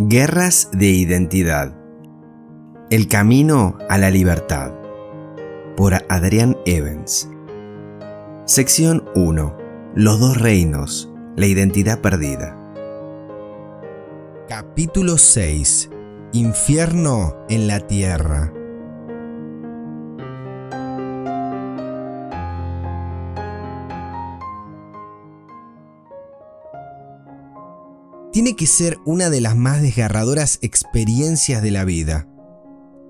Guerras de identidad. El camino a la libertad. Por Adrian Evans. Sección 1. Los dos reinos. La identidad perdida. Capítulo 6. Infierno en la tierra. Tiene que ser una de las más desgarradoras experiencias de la vida.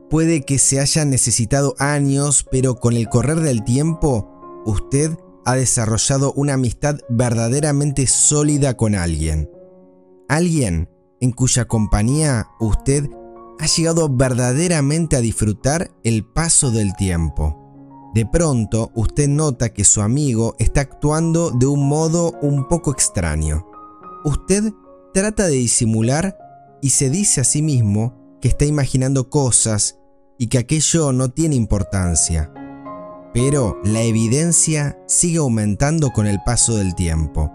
Puede que se hayan necesitado años, pero con el correr del tiempo, usted ha desarrollado una amistad verdaderamente sólida con alguien. Alguien en cuya compañía usted ha llegado verdaderamente a disfrutar el paso del tiempo. De pronto, usted nota que su amigo está actuando de un modo un poco extraño. Usted trata de disimular y se dice a sí mismo que está imaginando cosas y que aquello no tiene importancia. Pero la evidencia sigue aumentando con el paso del tiempo.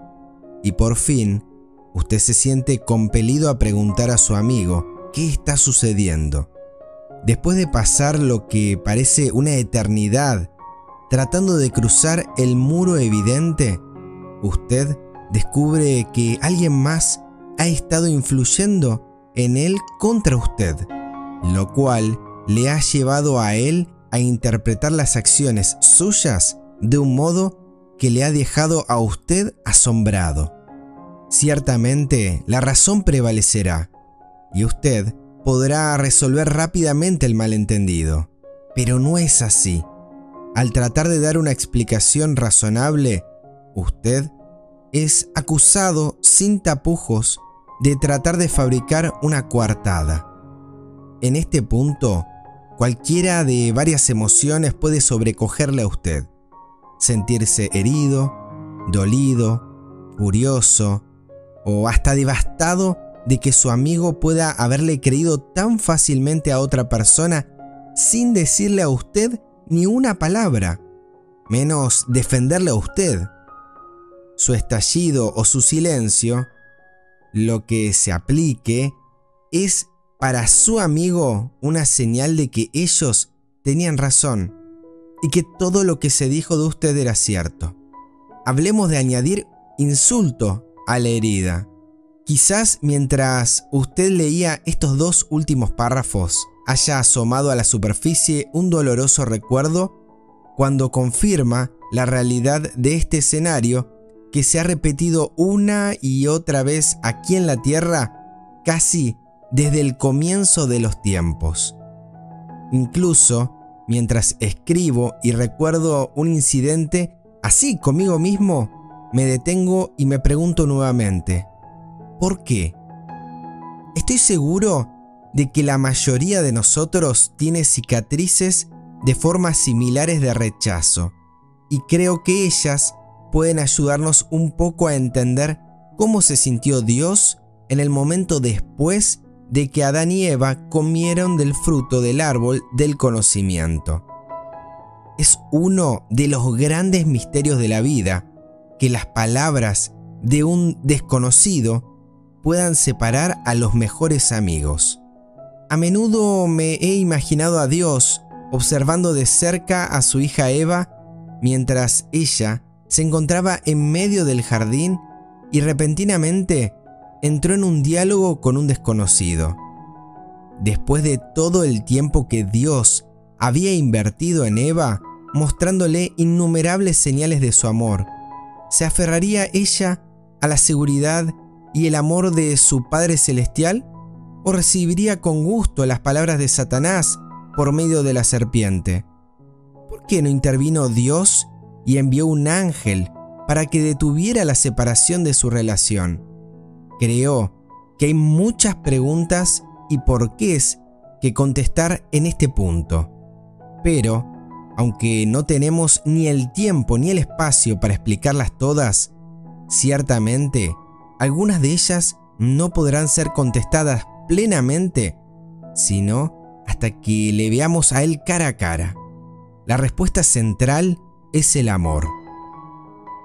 Y por fin, usted se siente compelido a preguntar a su amigo qué está sucediendo. Después de pasar lo que parece una eternidad tratando de cruzar el muro evidente, usted descubre que alguien más ha estado influyendo en él contra usted, lo cual le ha llevado a él a interpretar las acciones suyas de un modo que le ha dejado a usted asombrado. Ciertamente, la razón prevalecerá y usted podrá resolver rápidamente el malentendido, pero no es así. Al tratar de dar una explicación razonable, usted es acusado sin tapujos de tratar de fabricar una coartada. En este punto, cualquiera de varias emociones puede sobrecogerle a usted. Sentirse herido, dolido, furioso o hasta devastado de que su amigo pueda haberle creído tan fácilmente a otra persona sin decirle a usted ni una palabra, menos defenderle a usted. Su estallido o su silencio, lo que se aplique, es para su amigo una señal de que ellos tenían razón y que todo lo que se dijo de usted era cierto. Hablemos de añadir insulto a la herida. Quizás mientras usted leía estos dos últimos párrafos haya asomado a la superficie un doloroso recuerdo cuando confirma la realidad de este escenario que se ha repetido una y otra vez aquí en la Tierra casi desde el comienzo de los tiempos. Incluso mientras escribo y recuerdo un incidente así conmigo mismo, me detengo y me pregunto nuevamente, ¿por qué? Estoy seguro de que la mayoría de nosotros tiene cicatrices de formas similares de rechazo, y creo que ellas pueden ayudarnos un poco a entender cómo se sintió Dios en el momento después de que Adán y Eva comieron del fruto del árbol del conocimiento. Es uno de los grandes misterios de la vida que las palabras de un desconocido puedan separar a los mejores amigos. A menudo me he imaginado a Dios observando de cerca a su hija Eva mientras ella se encontraba en medio del jardín y repentinamente entró en un diálogo con un desconocido. Después de todo el tiempo que Dios había invertido en Eva, mostrándole innumerables señales de su amor, ¿se aferraría ella a la seguridad y el amor de su Padre Celestial? ¿O recibiría con gusto las palabras de Satanás por medio de la serpiente? ¿Por qué no intervino Dios y envió un ángel para que detuviera la separación de su relación? Creo que hay muchas preguntas y porqués que contestar en este punto. Pero, aunque no tenemos ni el tiempo ni el espacio para explicarlas todas, ciertamente algunas de ellas no podrán ser contestadas plenamente, sino hasta que le veamos a él cara a cara. La respuesta central es el amor.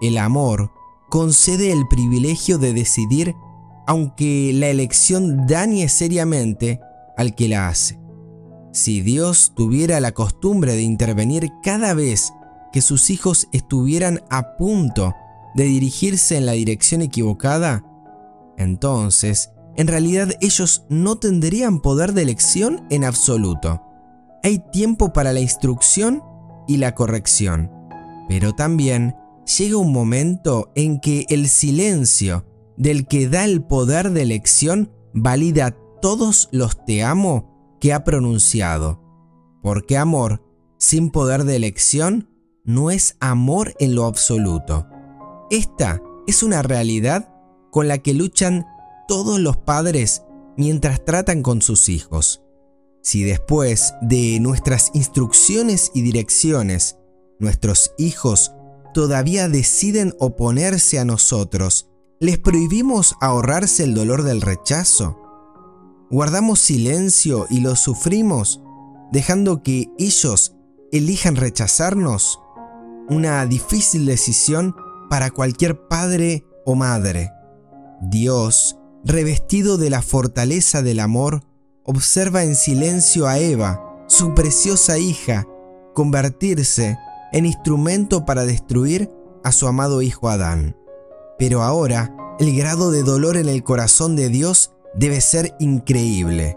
El amor concede el privilegio de decidir aunque la elección dañe seriamente al que la hace. Si Dios tuviera la costumbre de intervenir cada vez que sus hijos estuvieran a punto de dirigirse en la dirección equivocada, entonces, en realidad ellos no tendrían poder de elección en absoluto. Hay tiempo para la instrucción y la corrección, pero también llega un momento en que el silencio del que da el poder de elección valida todos los te amo que ha pronunciado, porque amor sin poder de elección no es amor en lo absoluto. Esta es una realidad con la que luchan todos los padres mientras tratan con sus hijos. Si después de nuestras instrucciones y direcciones, nuestros hijos todavía deciden oponerse a nosotros, ¿les prohibimos ahorrarse el dolor del rechazo? ¿Guardamos silencio y lo sufrimos, dejando que ellos elijan rechazarnos? Una difícil decisión para cualquier padre o madre. Dios, revestido de la fortaleza del amor, observa en silencio a Eva, su preciosa hija, convertirse en instrumento para destruir a su amado hijo Adán. Pero ahora, el grado de dolor en el corazón de Dios debe ser increíble.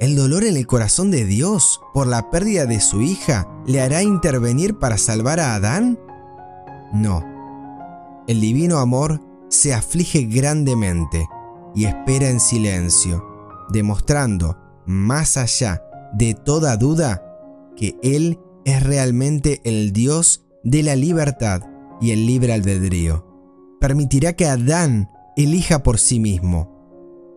¿El dolor en el corazón de Dios por la pérdida de su hija le hará intervenir para salvar a Adán? No. El divino amor se aflige grandemente y espera en silencio, demostrando, más allá de toda duda, que Él es realmente el Dios de la libertad y el libre albedrío. Permitirá que Adán elija por sí mismo.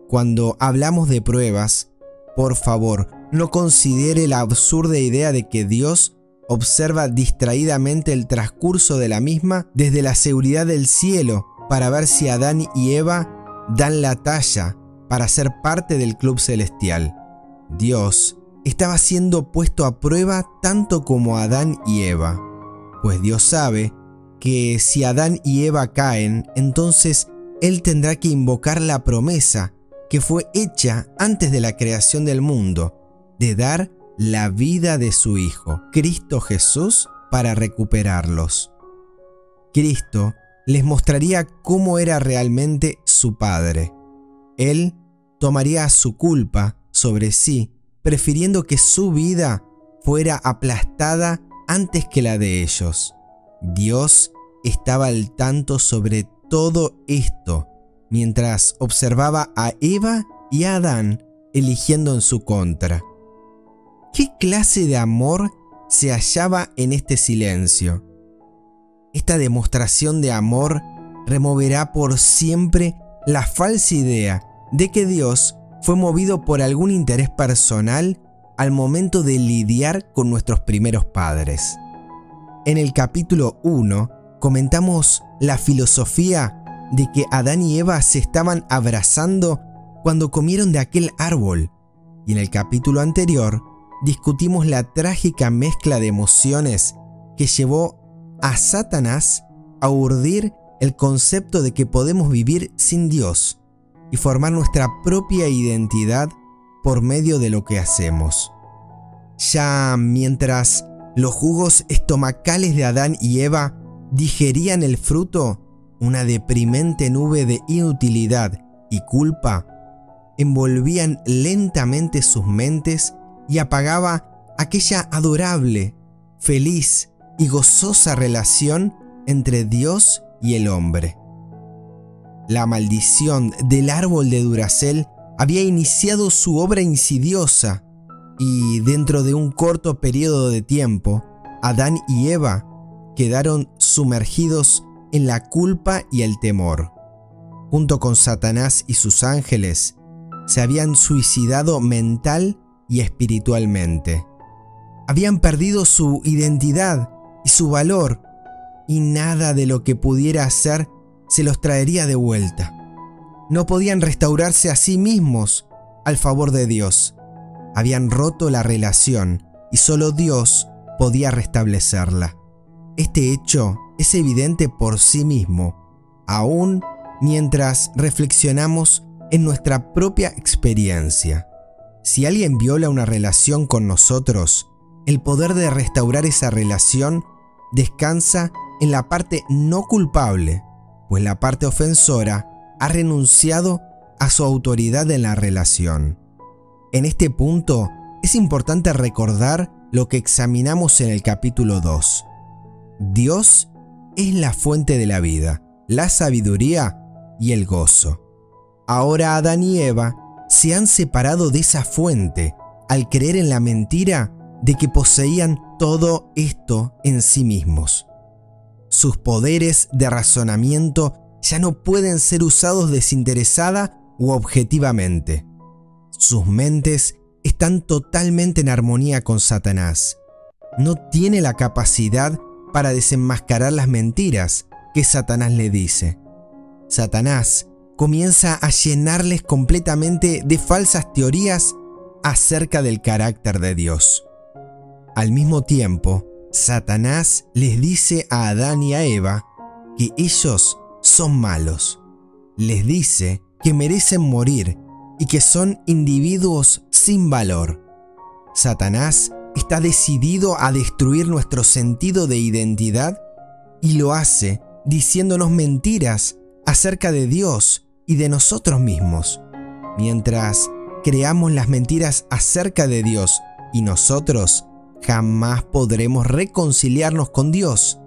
Cuando hablamos de pruebas, por favor, no considere la absurda idea de que Dios observa distraídamente el transcurso de la misma desde la seguridad del cielo para ver si Adán y Eva dan la talla para ser parte del club celestial. Dios estaba siendo puesto a prueba tanto como Adán y Eva, pues Dios sabe que si Adán y Eva caen, entonces Él tendrá que invocar la promesa que fue hecha antes de la creación del mundo, de dar la vida de su Hijo, Cristo Jesús, para recuperarlos. Cristo les mostraría cómo era realmente su Padre. Él tomaría su culpa sobre sí, prefiriendo que su vida fuera aplastada antes que la de ellos. Dios estaba al tanto sobre todo esto, mientras observaba a Eva y a Adán eligiendo en su contra. ¿Qué clase de amor se hallaba en este silencio? Esta demostración de amor removerá por siempre la falsa idea de que Dios fue movido por algún interés personal al momento de lidiar con nuestros primeros padres. En el capítulo 1 comentamos la filosofía de que Adán y Eva se estaban abrazando cuando comieron de aquel árbol, y en el capítulo anterior discutimos la trágica mezcla de emociones que llevó a Satanás a urdir el concepto de que podemos vivir sin Dios y formar nuestra propia identidad por medio de lo que hacemos. Ya mientras los jugos estomacales de Adán y Eva digerían el fruto, una deprimente nube de inutilidad y culpa envolvían lentamente sus mentes y apagaba aquella adorable, feliz y gozosa relación entre Dios y el hombre. La maldición del árbol de Duracell había iniciado su obra insidiosa y dentro de un corto periodo de tiempo, Adán y Eva quedaron sumergidos en la culpa y el temor. Junto con Satanás y sus ángeles, se habían suicidado mental y espiritualmente. Habían perdido su identidad y su valor, y nada de lo que pudiera hacer se los traería de vuelta. No podían restaurarse a sí mismos al favor de Dios. Habían roto la relación y solo Dios podía restablecerla. Este hecho es evidente por sí mismo, aún mientras reflexionamos en nuestra propia experiencia. Si alguien viola una relación con nosotros, el poder de restaurar esa relación descansa en la parte no culpable, pues la parte ofensora ha renunciado a su autoridad en la relación. En este punto, es importante recordar lo que examinamos en el capítulo 2. Dios es la fuente de la vida, la sabiduría y el gozo. Ahora Adán y Eva se han separado de esa fuente al creer en la mentira de que poseían todo esto en sí mismos. Sus poderes de razonamiento ya no pueden ser usados desinteresada u objetivamente. Sus mentes están totalmente en armonía con Satanás. No tiene la capacidad para desenmascarar las mentiras que Satanás le dice. Satanás comienza a llenarles completamente de falsas teorías acerca del carácter de Dios. Al mismo tiempo, Satanás les dice a Adán y a Eva que ellos son malos. Les dice que merecen morir y que son individuos sin valor. Satanás está decidido a destruir nuestro sentido de identidad y lo hace diciéndonos mentiras acerca de Dios y de nosotros mismos. Mientras creamos las mentiras acerca de Dios y nosotros, jamás podremos reconciliarnos con Dios.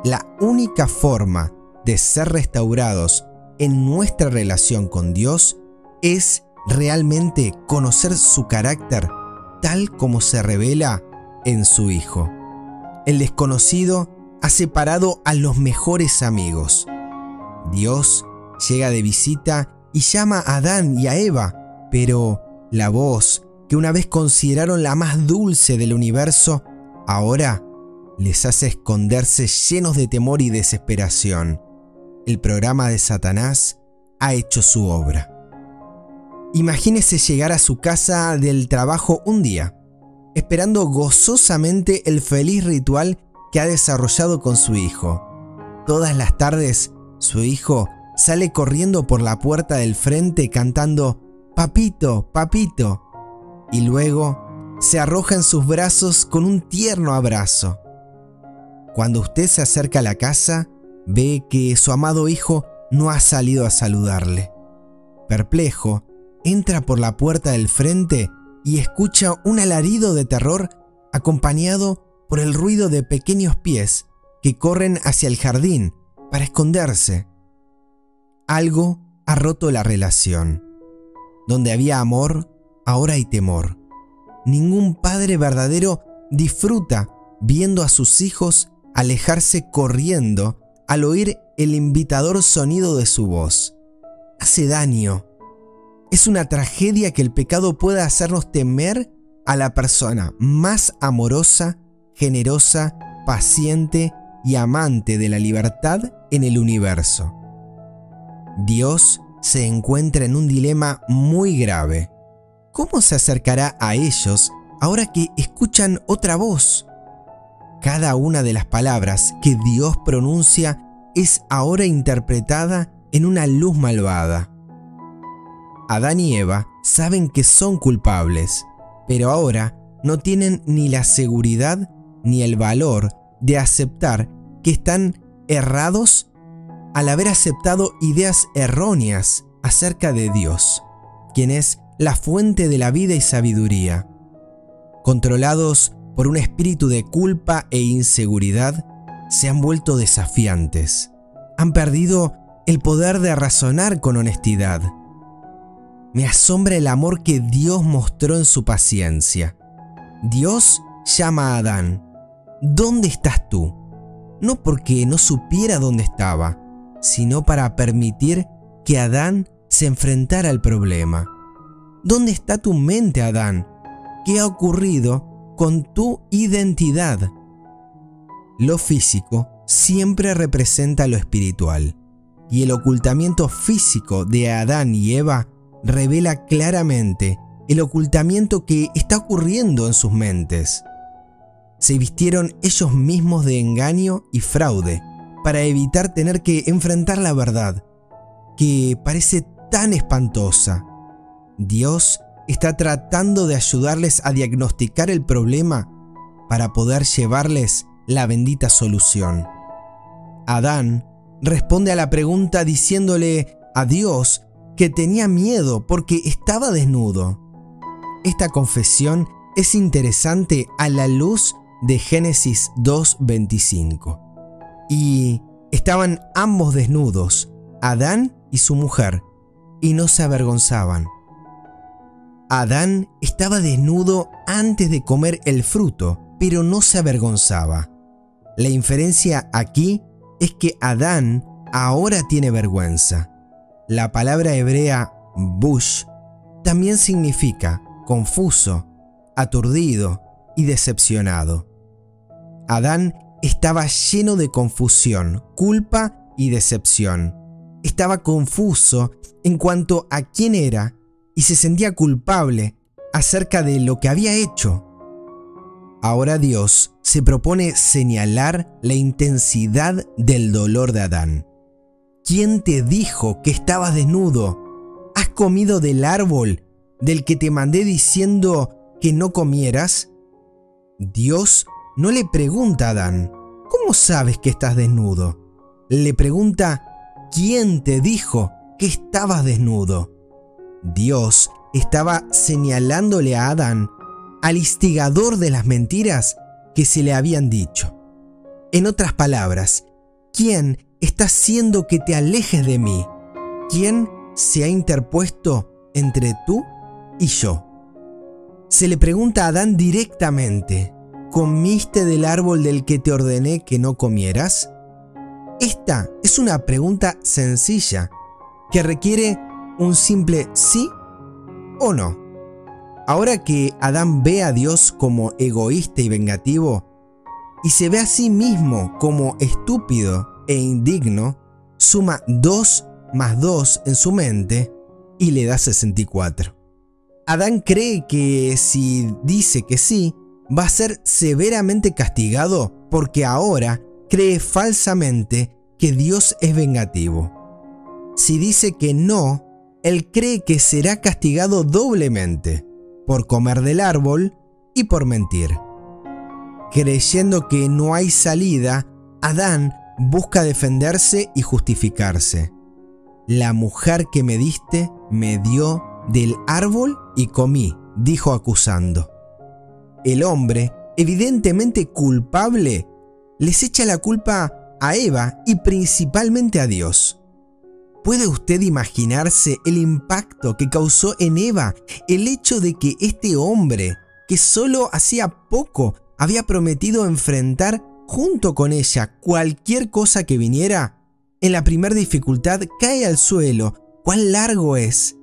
La única forma de ser restaurados en nuestra relación con Dios es realmente conocer su carácter tal como se revela en su Hijo. El desconocido ha separado a los mejores amigos. Dios llega de visita y llama a Adán y a Eva, pero la voz que una vez consideraron la más dulce del universo, ahora les hace esconderse llenos de temor y desesperación. El programa de Satanás ha hecho su obra. Imagínese llegar a su casa del trabajo un día, esperando gozosamente el feliz ritual que ha desarrollado con su hijo. Todas las tardes, su hijo sale corriendo por la puerta del frente cantando «Papito, papito», y luego se arroja en sus brazos con un tierno abrazo. Cuando usted se acerca a la casa, ve que su amado hijo no ha salido a saludarle. Perplejo, entra por la puerta del frente y escucha un alarido de terror acompañado por el ruido de pequeños pies que corren hacia el jardín para esconderse. Algo ha roto la relación. Donde había amor, ahora hay temor. Ningún padre verdadero disfruta viendo a sus hijos alejarse corriendo al oír el invitador sonido de su voz. Hace daño. Es una tragedia que el pecado pueda hacernos temer a la persona más amorosa, generosa, paciente y amante de la libertad en el universo. Dios se encuentra en un dilema muy grave. ¿Cómo se acercará a ellos ahora que escuchan otra voz? Cada una de las palabras que Dios pronuncia es ahora interpretada en una luz malvada. Adán y Eva saben que son culpables, pero ahora no tienen ni la seguridad ni el valor de aceptar que están errados al haber aceptado ideas erróneas acerca de Dios, quien es la fuente de la vida y sabiduría. Controlados por un espíritu de culpa e inseguridad, se han vuelto desafiantes. Han perdido el poder de razonar con honestidad. Me asombra el amor que Dios mostró en su paciencia. Dios llama a Adán. ¿Dónde estás tú? No porque no supiera dónde estaba, sino para permitir que Adán se enfrentara al problema. ¿Dónde está tu mente, Adán? ¿Qué ha ocurrido con tu identidad? Lo físico siempre representa lo espiritual, y el ocultamiento físico de Adán y Eva revela claramente el ocultamiento que está ocurriendo en sus mentes. Se vistieron ellos mismos de engaño y fraude para evitar tener que enfrentar la verdad, que parece tan espantosa. Dios está tratando de ayudarles a diagnosticar el problema para poder llevarles la bendita solución. Adán responde a la pregunta diciéndole a Dios que tenía miedo porque estaba desnudo. Esta confesión es interesante a la luz de Génesis 2:25. Y estaban ambos desnudos, Adán y su mujer, y no se avergonzaban. Adán estaba desnudo antes de comer el fruto, pero no se avergonzaba. La inferencia aquí es que Adán ahora tiene vergüenza. La palabra hebrea bush también significa confuso, aturdido y decepcionado. Adán estaba lleno de confusión, culpa y decepción. Estaba confuso en cuanto a quién era y se sentía culpable acerca de lo que había hecho. Ahora Dios se propone señalar la intensidad del dolor de Adán. ¿Quién te dijo que estabas desnudo? ¿Has comido del árbol del que te mandé diciendo que no comieras? Dios no le pregunta a Adán, ¿cómo sabes que estás desnudo? Le pregunta, ¿quién te dijo que estabas desnudo? Dios estaba señalándole a Adán al instigador de las mentiras que se le habían dicho. En otras palabras, ¿quién está haciendo que te alejes de mí? ¿Quién se ha interpuesto entre tú y yo? Se le pregunta a Adán directamente, ¿comiste del árbol del que te ordené que no comieras? Esta es una pregunta sencilla que requiere un simple sí o no. Ahora que Adán ve a Dios como egoísta y vengativo y se ve a sí mismo como estúpido e indigno, suma 2 más 2 en su mente y le da 64. Adán cree que si dice que sí, va a ser severamente castigado porque ahora cree falsamente que Dios es vengativo. Si dice que no, él cree que será castigado doblemente por comer del árbol y por mentir. Creyendo que no hay salida, Adán busca defenderse y justificarse. La mujer que me diste me dio del árbol y comí, dijo acusando. El hombre, evidentemente culpable, les echa la culpa a Eva y principalmente a Dios. ¿Puede usted imaginarse el impacto que causó en Eva el hecho de que este hombre, que solo hacía poco había prometido enfrentar junto con ella cualquier cosa que viniera, en la primera dificultad cae al suelo? ¿Cuán largo es?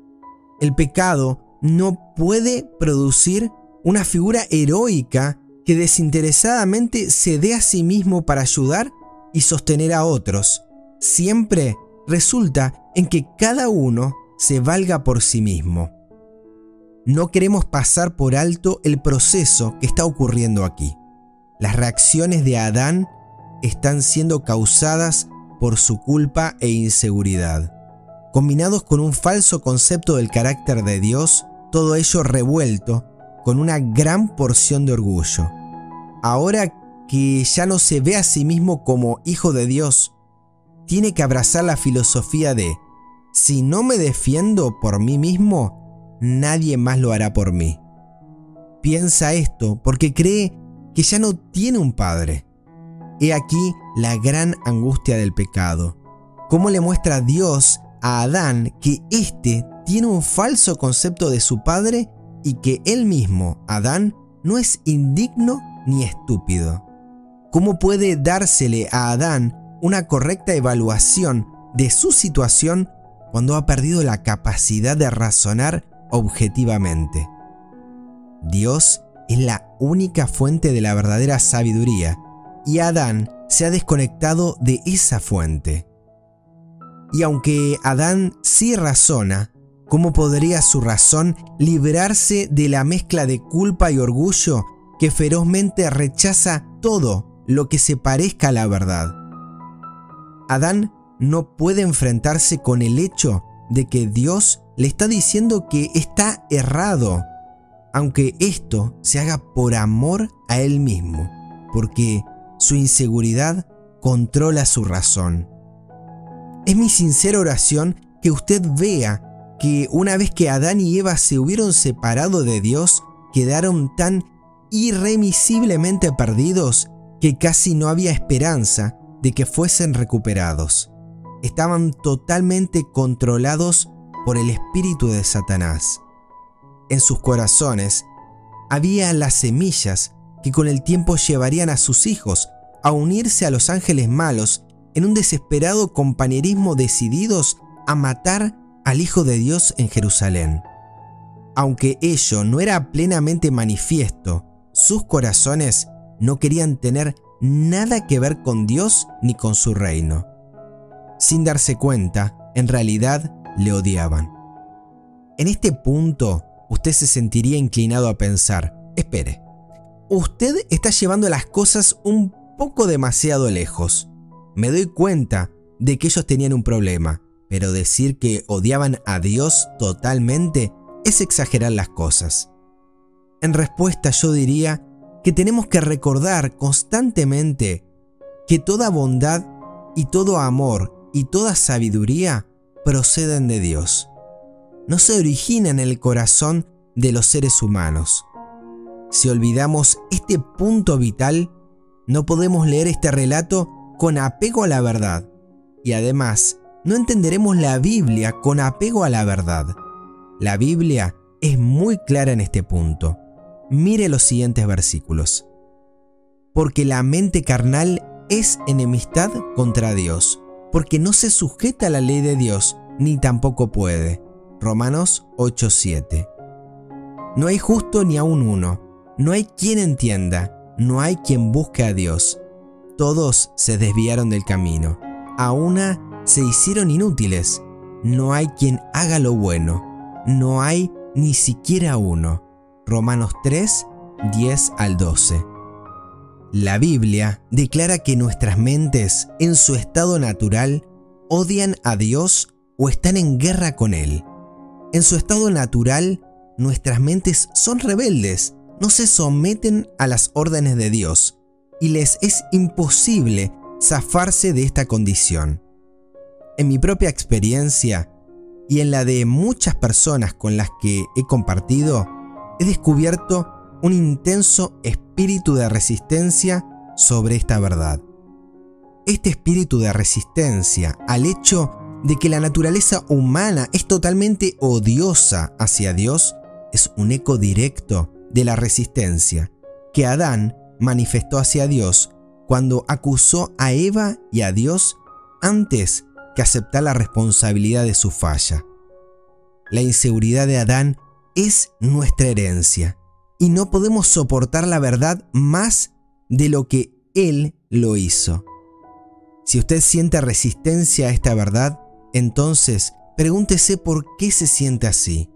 El pecado no puede producir una figura heroica que desinteresadamente se dé a sí mismo para ayudar y sostener a otros. Siempre resulta en que cada uno se valga por sí mismo. No queremos pasar por alto el proceso que está ocurriendo aquí. Las reacciones de Adán están siendo causadas por su culpa e inseguridad, combinados con un falso concepto del carácter de Dios, todo ello revuelto con una gran porción de orgullo. Ahora que ya no se ve a sí mismo como hijo de Dios, tiene que abrazar la filosofía de si no me defiendo por mí mismo, nadie más lo hará por mí. Piensa esto porque cree que ya no tiene un padre. He aquí la gran angustia del pecado. ¿Cómo le muestra Dios a Adán que éste tiene un falso concepto de su padre y que él mismo, Adán, no es indigno ni estúpido? ¿Cómo puede dársele a Adán una correcta evaluación de su situación cuando ha perdido la capacidad de razonar objetivamente? Dios es la única fuente de la verdadera sabiduría y Adán se ha desconectado de esa fuente. Y aunque Adán sí razona, ¿cómo podría su razón librarse de la mezcla de culpa y orgullo que ferozmente rechaza todo lo que se parezca a la verdad? Adán no puede enfrentarse con el hecho de que Dios le está diciendo que está errado, aunque esto se haga por amor a él mismo, porque su inseguridad controla su razón. Es mi sincera oración que usted vea que una vez que Adán y Eva se hubieron separado de Dios, quedaron tan irremisiblemente perdidos que casi no había esperanza de que fuesen recuperados. Estaban totalmente controlados por el espíritu de Satanás. En sus corazones había las semillas que con el tiempo llevarían a sus hijos a unirse a los ángeles malos en un desesperado compañerismo, decididos a matar al Hijo de Dios en Jerusalén. Aunque ello no era plenamente manifiesto, sus corazones no querían tener nada que ver con Dios ni con su reino. Sin darse cuenta, en realidad le odiaban. En este punto, usted se sentiría inclinado a pensar: espere, usted está llevando las cosas un poco demasiado lejos. Me doy cuenta de que ellos tenían un problema, pero decir que odiaban a Dios totalmente es exagerar las cosas. En respuesta, yo diría que tenemos que recordar constantemente que toda bondad y todo amor y toda sabiduría proceden de Dios. No se originan en el corazón de los seres humanos. Si olvidamos este punto vital, no podemos leer este relato con apego a la verdad, y además no entenderemos la Biblia con apego a la verdad. La Biblia es muy clara en este punto. Mire los siguientes versículos. Porque la mente carnal es enemistad contra Dios, porque no se sujeta a la ley de Dios, ni tampoco puede. Romanos 8:7. No hay justo ni aun uno, no hay quien entienda, no hay quien busque a Dios. Todos se desviaron del camino, a una se hicieron inútiles. No hay quien haga lo bueno, no hay ni siquiera uno. Romanos 3, 10 al 12. La Biblia declara que nuestras mentes, en su estado natural, odian a Dios o están en guerra con Él. En su estado natural, nuestras mentes son rebeldes, no se someten a las órdenes de Dios, y les es imposible zafarse de esta condición. En mi propia experiencia, y en la de muchas personas con las que he compartido, he descubierto un intenso espíritu de resistencia sobre esta verdad. Este espíritu de resistencia al hecho de que la naturaleza humana es totalmente odiosa hacia Dios es un eco directo de la resistencia que Adán manifestó hacia Dios cuando acusó a Eva y a Dios antes que aceptar la responsabilidad de su falla. La inseguridad de Adán es nuestra herencia y no podemos soportar la verdad más de lo que él lo hizo. Si usted siente resistencia a esta verdad, entonces pregúntese por qué se siente así.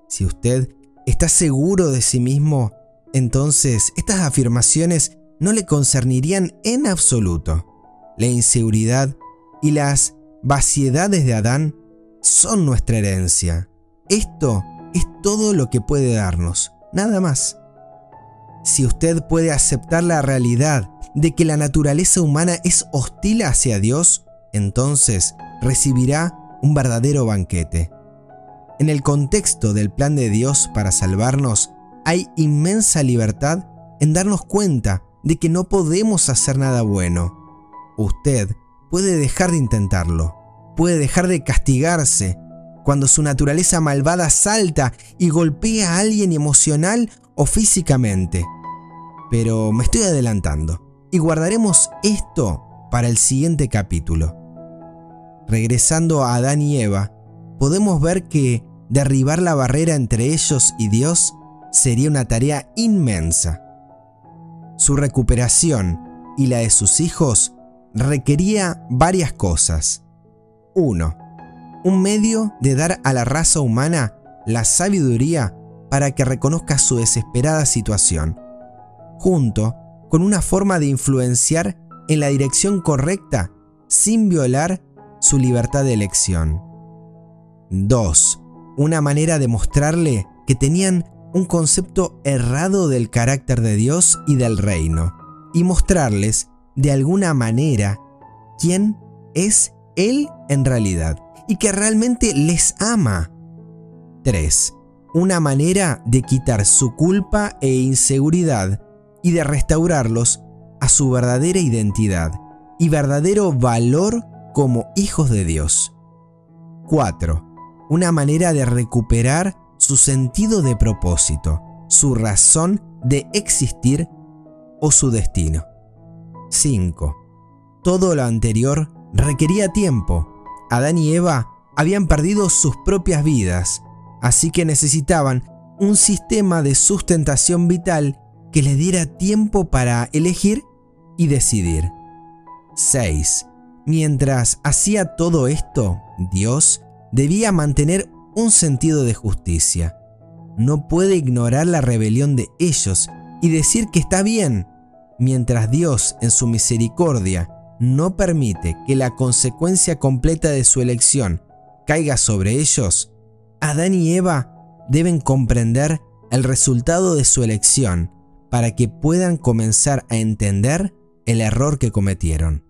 Si usted está seguro de sí mismo, entonces estas afirmaciones no le concernirían en absoluto. La inseguridad y las vaciedades de Adán son nuestra herencia. Esto es todo lo que puede darnos, nada más. Si usted puede aceptar la realidad de que la naturaleza humana es hostil hacia Dios, entonces recibirá un verdadero banquete. En el contexto del plan de Dios para salvarnos, hay inmensa libertad en darnos cuenta de que no podemos hacer nada bueno. Usted puede dejar de intentarlo, puede dejar de castigarse cuando su naturaleza malvada salta y golpea a alguien emocional o físicamente. Pero me estoy adelantando y guardaremos esto para el siguiente capítulo. Regresando a Adán y Eva, podemos ver que derribar la barrera entre ellos y Dios sería una tarea inmensa. Su recuperación y la de sus hijos requería varias cosas. 1. Un medio de dar a la raza humana la sabiduría para que reconozca su desesperada situación, junto con una forma de influenciar en la dirección correcta sin violar su libertad de elección. 2. Una manera de mostrarle que tenían un concepto errado del carácter de Dios y del reino, y mostrarles de alguna manera quién es Él en realidad, y que realmente les ama. 3. Una manera de quitar su culpa e inseguridad y de restaurarlos a su verdadera identidad y verdadero valor como hijos de Dios. 4. Una manera de recuperar su sentido de propósito, su razón de existir o su destino. 5. Todo lo anterior requería tiempo. Adán y Eva habían perdido sus propias vidas, así que necesitaban un sistema de sustentación vital que les diera tiempo para elegir y decidir. 6. Mientras hacía todo esto, Dios debía mantener un sentido de justicia. No puede ignorar la rebelión de ellos y decir que está bien, mientras Dios, en su misericordia, no permite que la consecuencia completa de su elección caiga sobre ellos. Adán y Eva deben comprender el resultado de su elección para que puedan comenzar a entender el error que cometieron.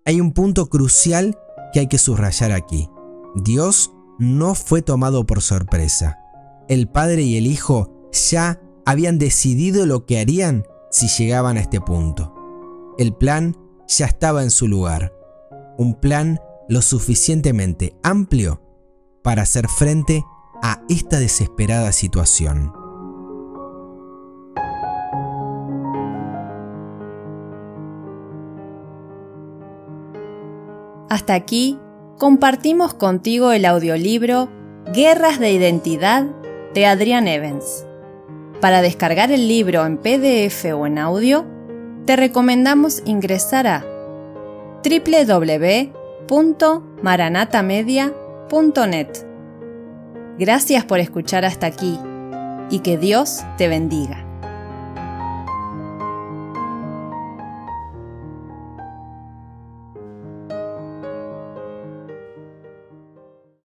Hay un punto crucial que hay que subrayar aquí. Dios no fue tomado por sorpresa. El Padre y el Hijo ya habían decidido lo que harían si llegaban a este punto. El plan ya estaba en su lugar. Un plan lo suficientemente amplio para hacer frente a esta desesperada situación. Hasta aquí compartimos contigo el audiolibro Guerras de Identidad de Adrian Evans. Para descargar el libro en PDF o en audio, te recomendamos ingresar a www.maranatamedia.net. Gracias por escuchar hasta aquí y que Dios te bendiga.